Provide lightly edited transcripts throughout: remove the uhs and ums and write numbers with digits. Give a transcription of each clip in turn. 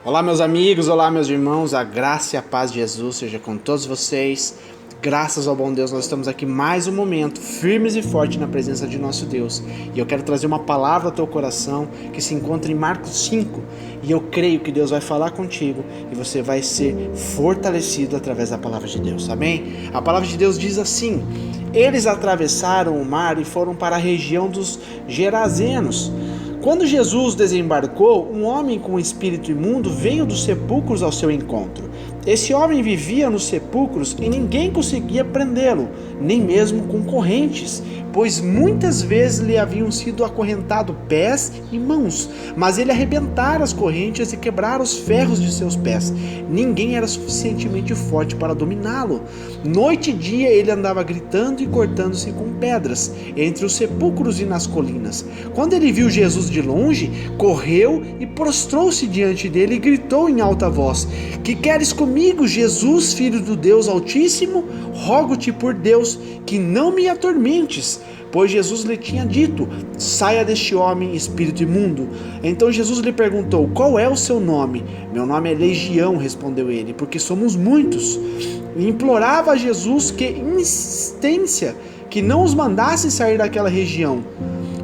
Olá meus amigos, olá meus irmãos, a graça e a paz de Jesus seja com todos vocês. Graças ao bom Deus, nós estamos aqui mais um momento, firmes e fortes na presença de nosso Deus. E eu quero trazer uma palavra ao teu coração que se encontra em Marcos 5. E eu creio que Deus vai falar contigo e você vai ser fortalecido através da palavra de Deus, amém? A palavra de Deus diz assim: eles atravessaram o mar e foram para a região dos Gerazenos. Quando Jesus desembarcou, um homem com espírito imundo veio dos sepulcros ao seu encontro. Esse homem vivia nos sepulcros e ninguém conseguia prendê-lo, nem mesmo com correntes, pois muitas vezes lhe haviam sido acorrentados pés e mãos, mas ele arrebentara as correntes e quebrara os ferros de seus pés. Ninguém era suficientemente forte para dominá-lo. Noite e dia ele andava gritando e cortando-se com pedras, entre os sepulcros e nas colinas. Quando ele viu Jesus de longe, correu e prostrou-se diante dele e gritou em alta voz: "Que queres comigo, Jesus, filho do Deus Altíssimo? Rogo-te por Deus que não me atormentes." Pois Jesus lhe tinha dito: "Saia deste homem, espírito imundo." Então Jesus lhe perguntou: "Qual é o seu nome?" "Meu nome é Legião", respondeu ele, "porque somos muitos." E implorava a Jesus que insistência que não os mandasse sair daquela região.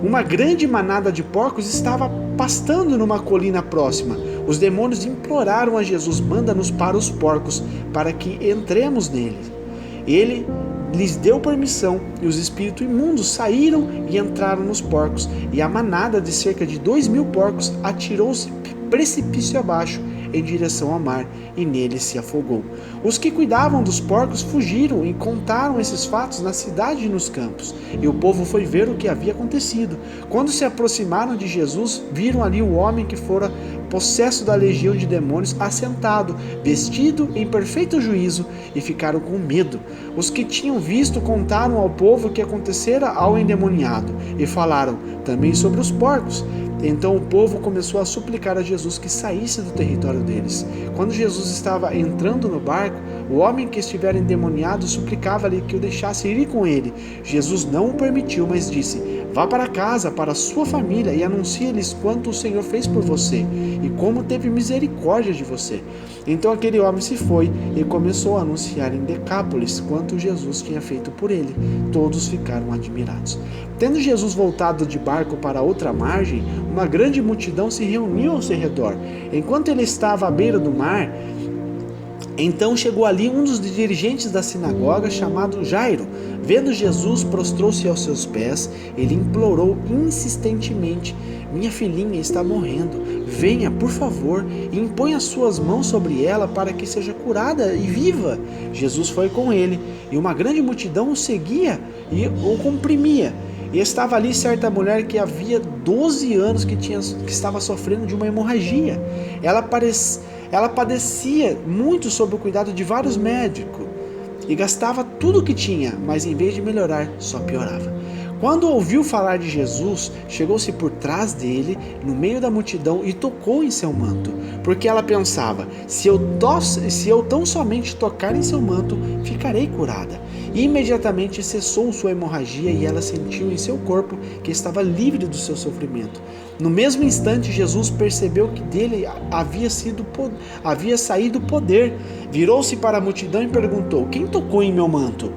Uma grande manada de porcos estava pastando numa colina próxima. Os demônios imploraram a Jesus: "Manda-nos para os porcos, para que entremos neles." Ele lhes deu permissão, e os espíritos imundos saíram e entraram nos porcos, e a manada de cerca de 2.000 porcos atirou-se precipício abaixo em direção ao mar, e nele se afogou. Os que cuidavam dos porcos fugiram e contaram esses fatos na cidade e nos campos, e o povo foi ver o que havia acontecido. Quando se aproximaram de Jesus, viram ali o homem que fora possesso da legião de demônios assentado, vestido em perfeito juízo, e ficaram com medo. Os que tinham visto contaram ao povo o que acontecera ao endemoniado, e falaram também sobre os porcos. Então o povo começou a suplicar a Jesus que saísse do território deles. Quando Jesus estava entrando no barco, o homem que estivera endemoniado suplicava-lhe que o deixasse ir com ele. Jesus não o permitiu, mas disse: "Vá para casa, para a sua família, e anuncie-lhes quanto o Senhor fez por você, e como teve misericórdia de você." Então aquele homem se foi e começou a anunciar em Decápolis quanto Jesus tinha feito por ele. Todos ficaram admirados. Tendo Jesus voltado de barco para outra margem, uma grande multidão se reuniu ao seu redor. Enquanto ele estava à beira do mar, então chegou ali um dos dirigentes da sinagoga, chamado Jairo. Vendo Jesus, prostrou-se aos seus pés. Ele implorou insistentemente: "Minha filhinha está morrendo. Venha, por favor, e impõe as suas mãos sobre ela para que seja curada e viva." Jesus foi com ele, e uma grande multidão o seguia e o comprimia. E estava ali certa mulher que havia 12 anos que estava sofrendo de uma hemorragia. Ela padecia muito sob o cuidado de vários médicos e gastava tudo o que tinha, mas em vez de melhorar, só piorava. Quando ouviu falar de Jesus, chegou-se por trás dele, no meio da multidão, e tocou em seu manto, porque ela pensava: se eu tão somente tocar em seu manto, ficarei curada. E imediatamente cessou sua hemorragia, e ela sentiu em seu corpo que estava livre do seu sofrimento. No mesmo instante, Jesus percebeu que dele havia saído poder. Virou-se para a multidão e perguntou: "Quem tocou em meu manto?"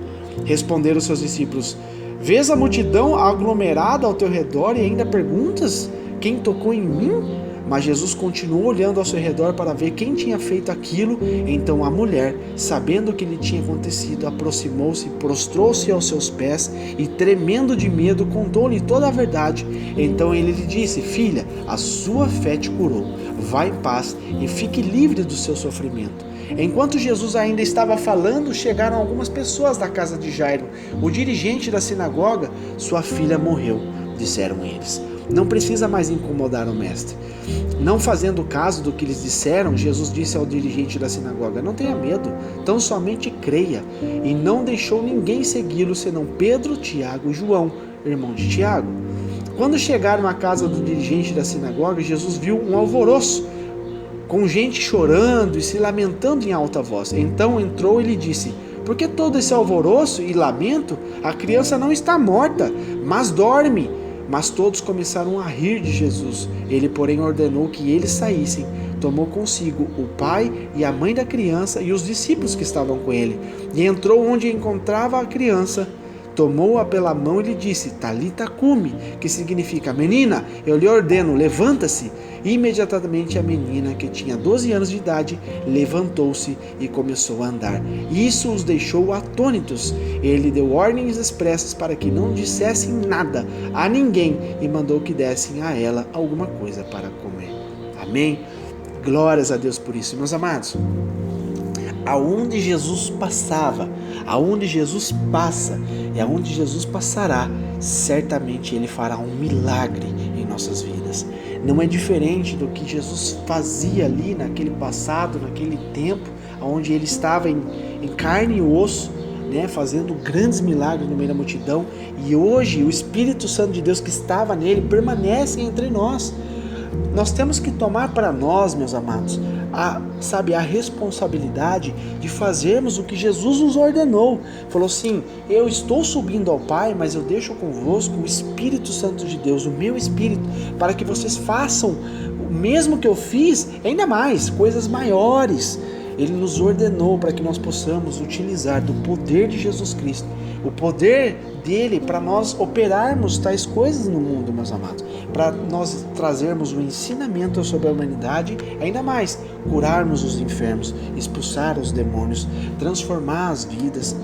Responderam seus discípulos: "Vês a multidão aglomerada ao teu redor e ainda perguntas: quem tocou em mim?" Mas Jesus continuou olhando ao seu redor para ver quem tinha feito aquilo. Então a mulher, sabendo o que lhe tinha acontecido, aproximou-se, prostrou-se aos seus pés e, tremendo de medo, contou-lhe toda a verdade. Então ele lhe disse: "Filha, a sua fé te curou. Vá em paz e fique livre do seu sofrimento." Enquanto Jesus ainda estava falando, chegaram algumas pessoas da casa de Jairo. "O dirigente da sinagoga, sua filha morreu", disseram eles. "Não precisa mais incomodar o mestre." Não fazendo caso do que lhes disseram, Jesus disse ao dirigente da sinagoga: "Não tenha medo, tão somente creia." E não deixou ninguém segui-lo, senão Pedro, Tiago e João, irmão de Tiago. Quando chegaram à casa do dirigente da sinagoga, Jesus viu um alvoroço, com gente chorando e se lamentando em alta voz. Então entrou e lhe disse: "Por que todo esse alvoroço e lamento? A criança não está morta, mas dorme." Mas todos começaram a rir de Jesus. Ele, porém, ordenou que eles saíssem. tomou consigo o pai e a mãe da criança e os discípulos que estavam com ele, e entrou onde encontrava a criança, tomou-a pela mão e lhe disse: Talita cumi, que significa: menina, eu lhe ordeno, levanta-se. E imediatamente a menina, que tinha 12 anos de idade, levantou-se e começou a andar. Isso os deixou atônitos. Ele deu ordens expressas para que não dissessem nada a ninguém e mandou que dessem a ela alguma coisa para comer. Amém? Glórias a Deus por isso, meus amados. Aonde Jesus passava, aonde Jesus passa e aonde Jesus passará, certamente Ele fará um milagre em nossas vidas. Não é diferente do que Jesus fazia ali naquele passado, naquele tempo, onde Ele estava em carne e osso, né, fazendo grandes milagres no meio da multidão, e hoje o Espírito Santo de Deus que estava nele permanece entre nós. Nós temos que tomar para nós, meus amados, a responsabilidade de fazermos o que Jesus nos ordenou. Falou assim: eu estou subindo ao Pai, mas eu deixo convosco o Espírito Santo de Deus, o meu Espírito, para que vocês façam o mesmo que eu fiz, ainda mais, coisas maiores. Ele nos ordenou para que nós possamos utilizar do poder de Jesus Cristo, o poder dele para nós operarmos tais coisas no mundo, meus amados, para nós trazermos o ensinamento sobre a humanidade, ainda mais, curarmos os enfermos, expulsar os demônios, transformar as vidas.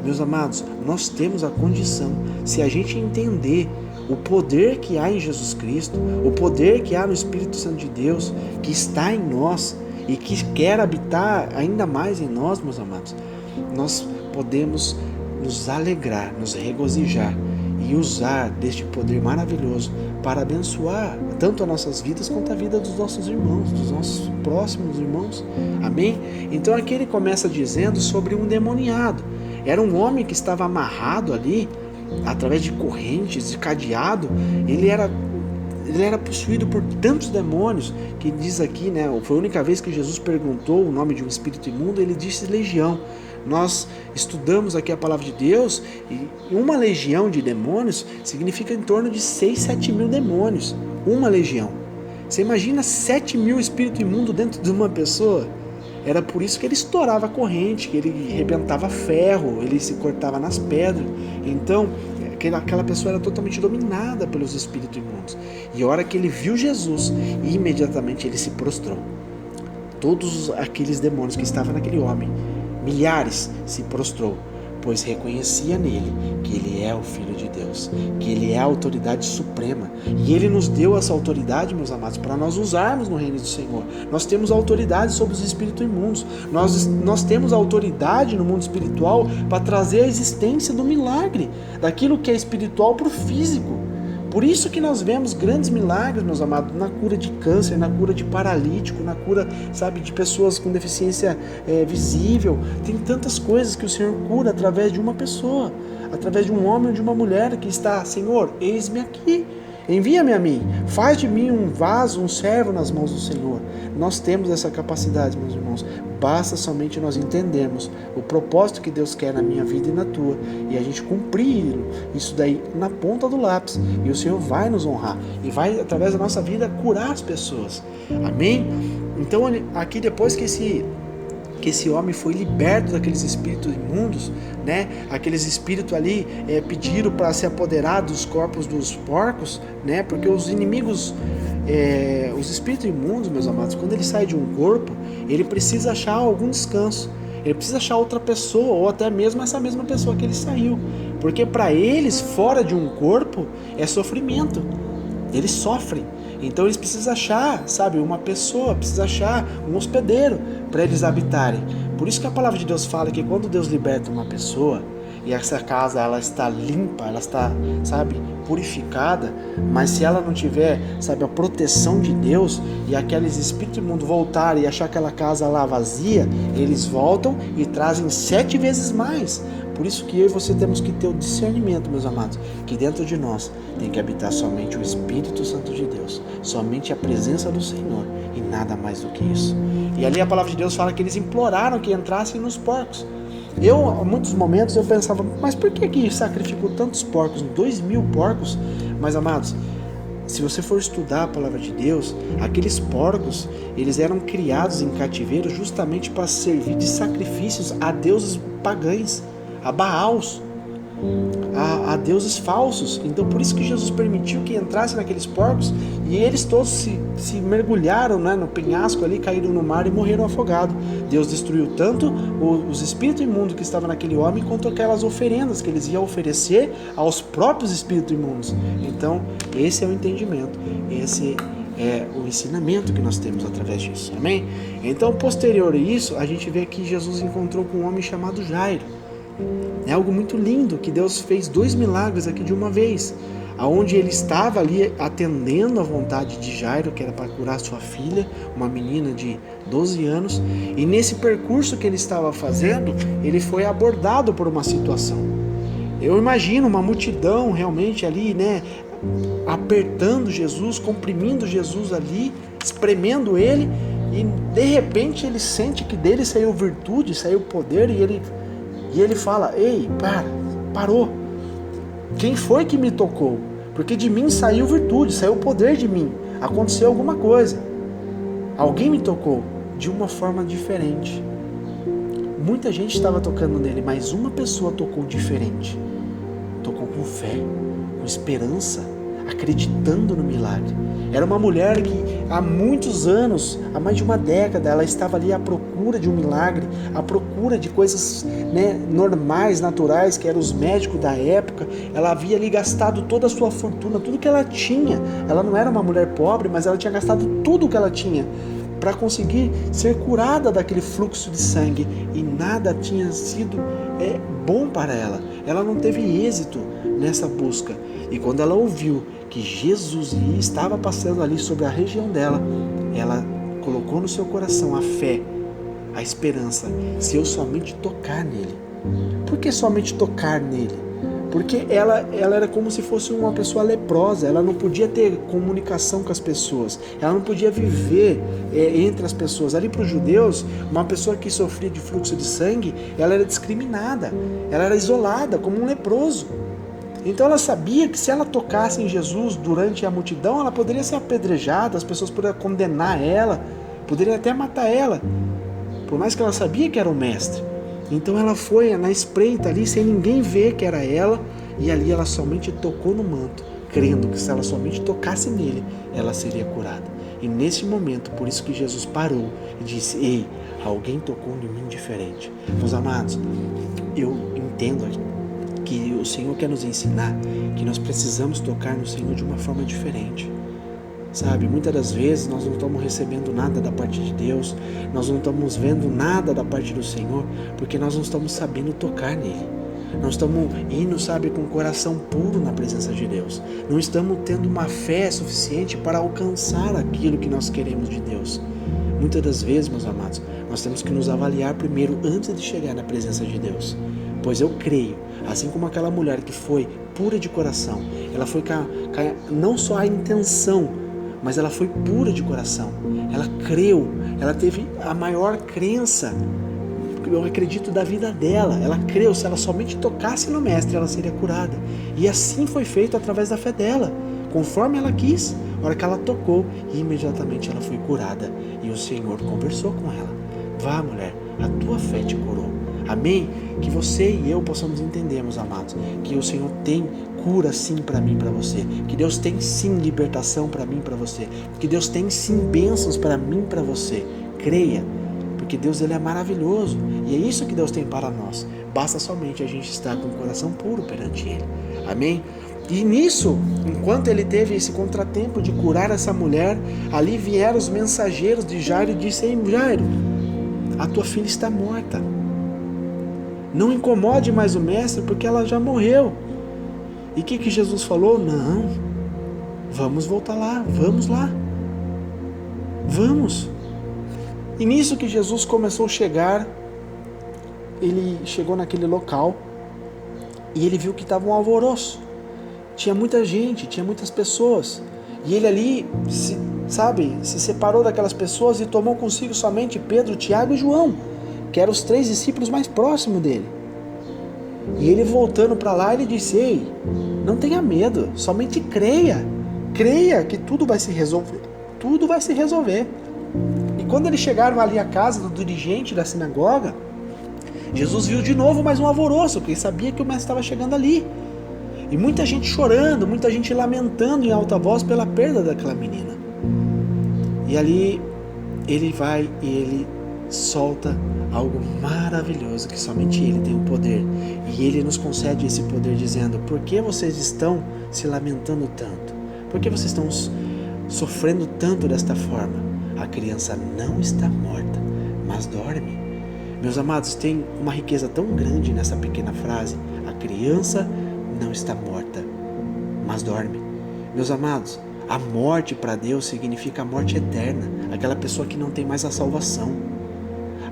Meus amados, nós temos a condição, se a gente entender o poder que há em Jesus Cristo, o poder que há no Espírito Santo de Deus, que está em nós e que quer habitar ainda mais em nós, meus amados, nós podemos nos alegrar, nos regozijar e usar deste poder maravilhoso para abençoar tanto as nossas vidas quanto a vida dos nossos irmãos, dos nossos próximos irmãos. Amém? Então aqui ele começa dizendo sobre um endemoniado. Era um homem que estava amarrado ali, através de correntes, de cadeado. Ele era possuído por tantos demônios, que diz aqui, né, foi a única vez que Jesus perguntou o nome de um espírito imundo, ele disse legião. Nós estudamos aqui a palavra de Deus, e uma legião de demônios significa em torno de 6, 7 mil demônios, uma legião. Você imagina 7 mil espíritos imundos dentro de uma pessoa? Era por isso que ele estourava a corrente, que ele arrebentava ferro, ele se cortava nas pedras. Então, aquela pessoa era totalmente dominada pelos espíritos imundos. E a hora que ele viu Jesus, imediatamente ele se prostrou. Todos aqueles demônios que estavam naquele homem, milhares, se prostrou, pois reconhecia nele que ele é o Filho de Deus, que ele é a autoridade suprema. E ele nos deu essa autoridade, meus amados, para nós usarmos no reino do Senhor. Nós temos autoridade sobre os espíritos imundos. Nós temos autoridade no mundo espiritual para trazer a existência do milagre, daquilo que é espiritual para o físico. Por isso que nós vemos grandes milagres, meus amados, na cura de câncer, na cura de paralítico, na cura, de pessoas com deficiência visível. Tem tantas coisas que o Senhor cura através de uma pessoa, através de um homem ou de uma mulher que está: Senhor, eis-me aqui, envia-me a mim, faz de mim um vaso, um servo nas mãos do Senhor. Nós temos essa capacidade, meus irmãos. Basta somente nós entendermos o propósito que Deus quer na minha vida e na tua, e a gente cumprir isso daí na ponta do lápis, e o Senhor vai nos honrar e vai, através da nossa vida, curar as pessoas. Amém? Então aqui, depois que esse homem foi liberto daqueles espíritos imundos, né? Aqueles espíritos ali pediram para se apoderar dos corpos dos porcos, né? Porque os inimigos, os espíritos imundos, meus amados, quando ele sai de um corpo, ele precisa achar algum descanso, ele precisa achar outra pessoa, ou até mesmo essa mesma pessoa que ele saiu, porque para eles, fora de um corpo, é sofrimento, eles sofrem. Então eles precisam achar, uma pessoa, precisam achar um hospedeiro para eles habitarem. Por isso que a palavra de Deus fala que quando Deus liberta uma pessoa, e essa casa ela está limpa, ela está, purificada, mas se ela não tiver, a proteção de Deus, e aqueles espíritos imundos voltarem e achar aquela casa lá vazia, eles voltam e trazem 7 vezes mais. Por isso que eu e você temos que ter o discernimento, meus amados, que dentro de nós tem que habitar somente o Espírito Santo de Deus, somente a presença do Senhor e nada mais do que isso. E ali a palavra de Deus fala que eles imploraram que entrassem nos porcos. Em muitos momentos eu pensava, mas por que sacrificou tantos porcos, 2.000 porcos? Mas, amados, se você for estudar a palavra de Deus, aqueles porcos, eles eram criados em cativeiro justamente para servir de sacrifícios a deuses pagãos, a Baals, a deuses falsos. Então por isso que Jesus permitiu que entrasse naqueles porcos, e eles todos se mergulharam, né, no penhasco ali, caíram no mar e morreram afogados. Deus destruiu tanto os espíritos imundos que estavam naquele homem, quanto aquelas oferendas que eles iam oferecer aos próprios espíritos imundos. Então esse é o entendimento, esse é o ensinamento que nós temos através disso, amém? Então, posterior a isso, a gente vê que Jesus encontrou com um homem chamado Jairo. É algo muito lindo, que Deus fez 2 milagres aqui de uma vez, aonde ele estava ali atendendo à vontade de Jairo, que era para curar sua filha, uma menina de 12 anos, e nesse percurso que ele estava fazendo, ele foi abordado por uma situação. Eu imagino uma multidão realmente ali, né, apertando Jesus, comprimindo Jesus ali, espremendo ele, e de repente ele sente que dele saiu virtude, saiu poder, e ele fala: ei, parou, quem foi que me tocou? Porque de mim saiu virtude, saiu poder de mim, aconteceu alguma coisa, alguém me tocou de uma forma diferente. Muita gente estava tocando nele, mas uma pessoa tocou diferente, tocou com fé, com esperança, acreditando no milagre. Era uma mulher que há muitos anos, há mais de uma década, ela estava ali à procura de um milagre, à procura de coisas, né, normais, naturais, que eram os médicos da época. Ela havia ali gastado toda a sua fortuna, tudo que ela tinha. Ela não era uma mulher pobre, mas ela tinha gastado tudo o que ela tinha para conseguir ser curada daquele fluxo de sangue, e nada tinha sido bom para ela. Ela não teve êxito nessa busca. E quando ela ouviu que Jesus estava passando ali sobre a região dela, ela colocou no seu coração a fé, a esperança: se eu somente tocar nele. Por que somente tocar nele? Porque ela era como se fosse uma pessoa leprosa, ela não podia ter comunicação com as pessoas, ela não podia viver entre as pessoas. Ali para os judeus, uma pessoa que sofria de fluxo de sangue, ela era discriminada, ela era isolada, como um leproso. Então ela sabia que se ela tocasse em Jesus durante a multidão, ela poderia ser apedrejada, as pessoas poderiam condenar ela, poderiam até matar ela, por mais que ela sabia que era o mestre. Então ela foi na espreita ali, sem ninguém ver que era ela, e ali ela somente tocou no manto, crendo que se ela somente tocasse nele, ela seria curada. E nesse momento, por isso que Jesus parou e disse: ei, alguém tocou em mim diferente. Meus amados, eu entendo que o Senhor quer nos ensinar que nós precisamos tocar no Senhor de uma forma diferente. Sabe, muitas das vezes nós não estamos recebendo nada da parte de Deus, nós não estamos vendo nada da parte do Senhor, porque nós não estamos sabendo tocar nele. Nós estamos indo, sabe, com o coração puro na presença de Deus. Não estamos tendo uma fé suficiente para alcançar aquilo que nós queremos de Deus. Muitas das vezes, meus amados, nós temos que nos avaliar primeiro antes de chegar na presença de Deus. Pois eu creio, assim como aquela mulher que foi pura de coração, ela foi não só a intenção, mas ela foi pura de coração. Ela creu, ela teve a maior crença, eu acredito, da vida dela. Ela creu, se ela somente tocasse no mestre, ela seria curada. E assim foi feito através da fé dela, conforme ela quis. A hora que ela tocou, imediatamente ela foi curada. E o Senhor conversou com ela: vá, mulher, a tua fé te curou. Amém? Que você e eu possamos entender, meus amados, que o Senhor tem cura sim para mim e para você, que Deus tem sim libertação para mim e para você, que Deus tem sim bênçãos para mim e para você. Creia, porque Deus, ele é maravilhoso, e é isso que Deus tem para nós. Basta somente a gente estar com o coração puro perante Ele. Amém? E nisso, enquanto ele teve esse contratempo de curar essa mulher, ali vieram os mensageiros de Jairo e disseram: ei, Jairo, a tua filha está morta. Não incomode mais o mestre, porque ela já morreu. E o que Jesus falou? Não, vamos voltar lá, vamos lá, vamos. E nisso que Jesus começou a chegar, ele chegou naquele local e ele viu que estava um alvoroço. Tinha muita gente, tinha muitas pessoas. E ele ali, se separou daquelas pessoas e tomou consigo somente Pedro, Tiago e João, que eram os 3 discípulos mais próximos dele. E ele voltando para lá, ele disse: ei, não tenha medo, somente creia creia que tudo vai se resolver. Tudo vai se resolver. E quando eles chegaram ali à casa do dirigente da sinagoga, Jesus viu de novo mais um alvoroço, porque ele sabia que o mestre estava chegando ali. E muita gente chorando, muita gente lamentando em alta voz pela perda daquela menina. E ali ele vai e ele solta algo maravilhoso que somente ele tem o poder. E ele nos concede esse poder dizendo: por que vocês estão se lamentando tanto? Por que vocês estão sofrendo tanto desta forma? A criança não está morta, mas dorme. Meus amados, tem uma riqueza tão grande nessa pequena frase. A criança não está morta, mas dorme. Meus amados, a morte para Deus significa a morte eterna. Aquela pessoa que não tem mais a salvação.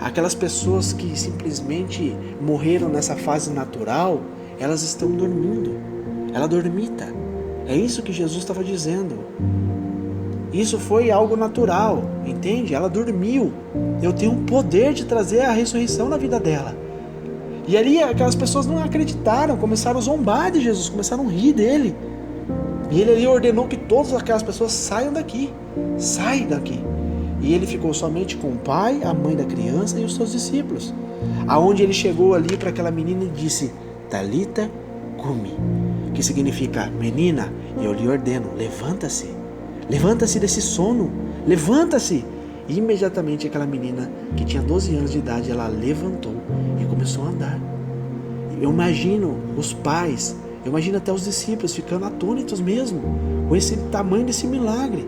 Aquelas pessoas que simplesmente morreram nessa fase natural, elas estão dormindo. Ela dormita. É isso que Jesus estava dizendo. Isso foi algo natural, entende? Ela dormiu. Eu tenho o poder de trazer a ressurreição na vida dela. E ali aquelas pessoas não acreditaram, começaram a zombar de Jesus, começaram a rir dele. E ele ali ordenou que todas aquelas pessoas saiam daqui. Sai daqui. E ele ficou somente com o pai, a mãe da criança e os seus discípulos. Aonde ele chegou ali para aquela menina e disse: Talita cumi, que significa: menina, eu lhe ordeno, levanta-se. Levanta-se desse sono, levanta-se. E imediatamente aquela menina que tinha 12 anos de idade, ela levantou e começou a andar. Eu imagino os pais, eu imagino até os discípulos ficando atônitos mesmo com esse tamanho desse milagre.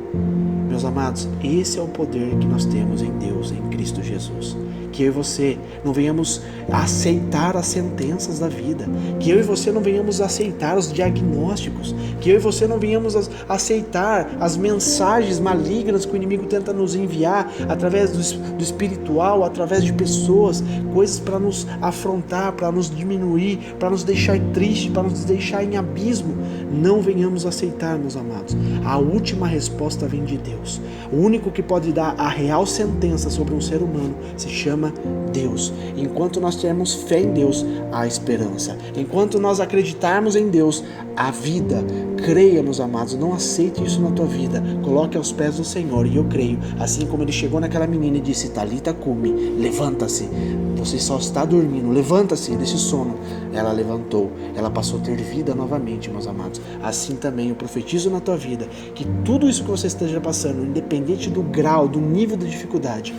Meus amados, esse é o poder que nós temos em Deus, em Cristo Jesus. Que eu e você não venhamos aceitar as sentenças da vida. Que eu e você não venhamos aceitar os diagnósticos. Que eu e você não venhamos aceitar as mensagens malignas que o inimigo tenta nos enviar através do espiritual, através de pessoas, coisas para nos afrontar, para nos diminuir, para nos deixar tristes, para nos deixar em abismo. Não venhamos aceitar, meus amados. A última resposta vem de Deus. O único que pode dar a real sentença sobre um ser humano se chama Deus. Enquanto nós tivermos fé em Deus, há esperança. Enquanto nós acreditarmos em Deus, há vida. Creia, meus amados, não aceite isso na tua vida. Coloque aos pés do Senhor, e eu creio, assim como ele chegou naquela menina e disse: Talita cumi, levanta-se. Você só está dormindo, levanta-se desse sono. Ela levantou, ela passou a ter vida novamente, meus amados. Assim também eu profetizo na tua vida que tudo isso que você esteja passando, independente do grau, do nível de dificuldade,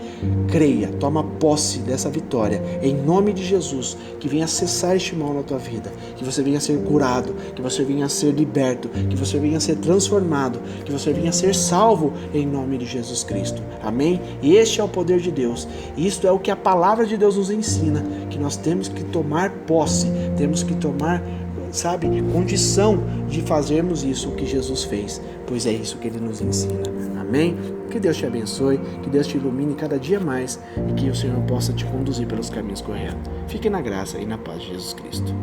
creia, toma posse dessa vitória, em nome de Jesus, que venha cessar este mal na tua vida, que você venha ser curado, que você venha ser liberto, que você venha ser transformado, que você venha ser salvo em nome de Jesus Cristo. Amém? E este é o poder de Deus. Isto é o que a palavra de Deus nos ensina, que nós temos que tomar posse, temos que tomar, condição de fazermos isso que Jesus fez, pois é isso que ele nos ensina. Amém? Que Deus te abençoe, que Deus te ilumine cada dia mais e que o Senhor possa te conduzir pelos caminhos corretos. Fique na graça e na paz de Jesus Cristo.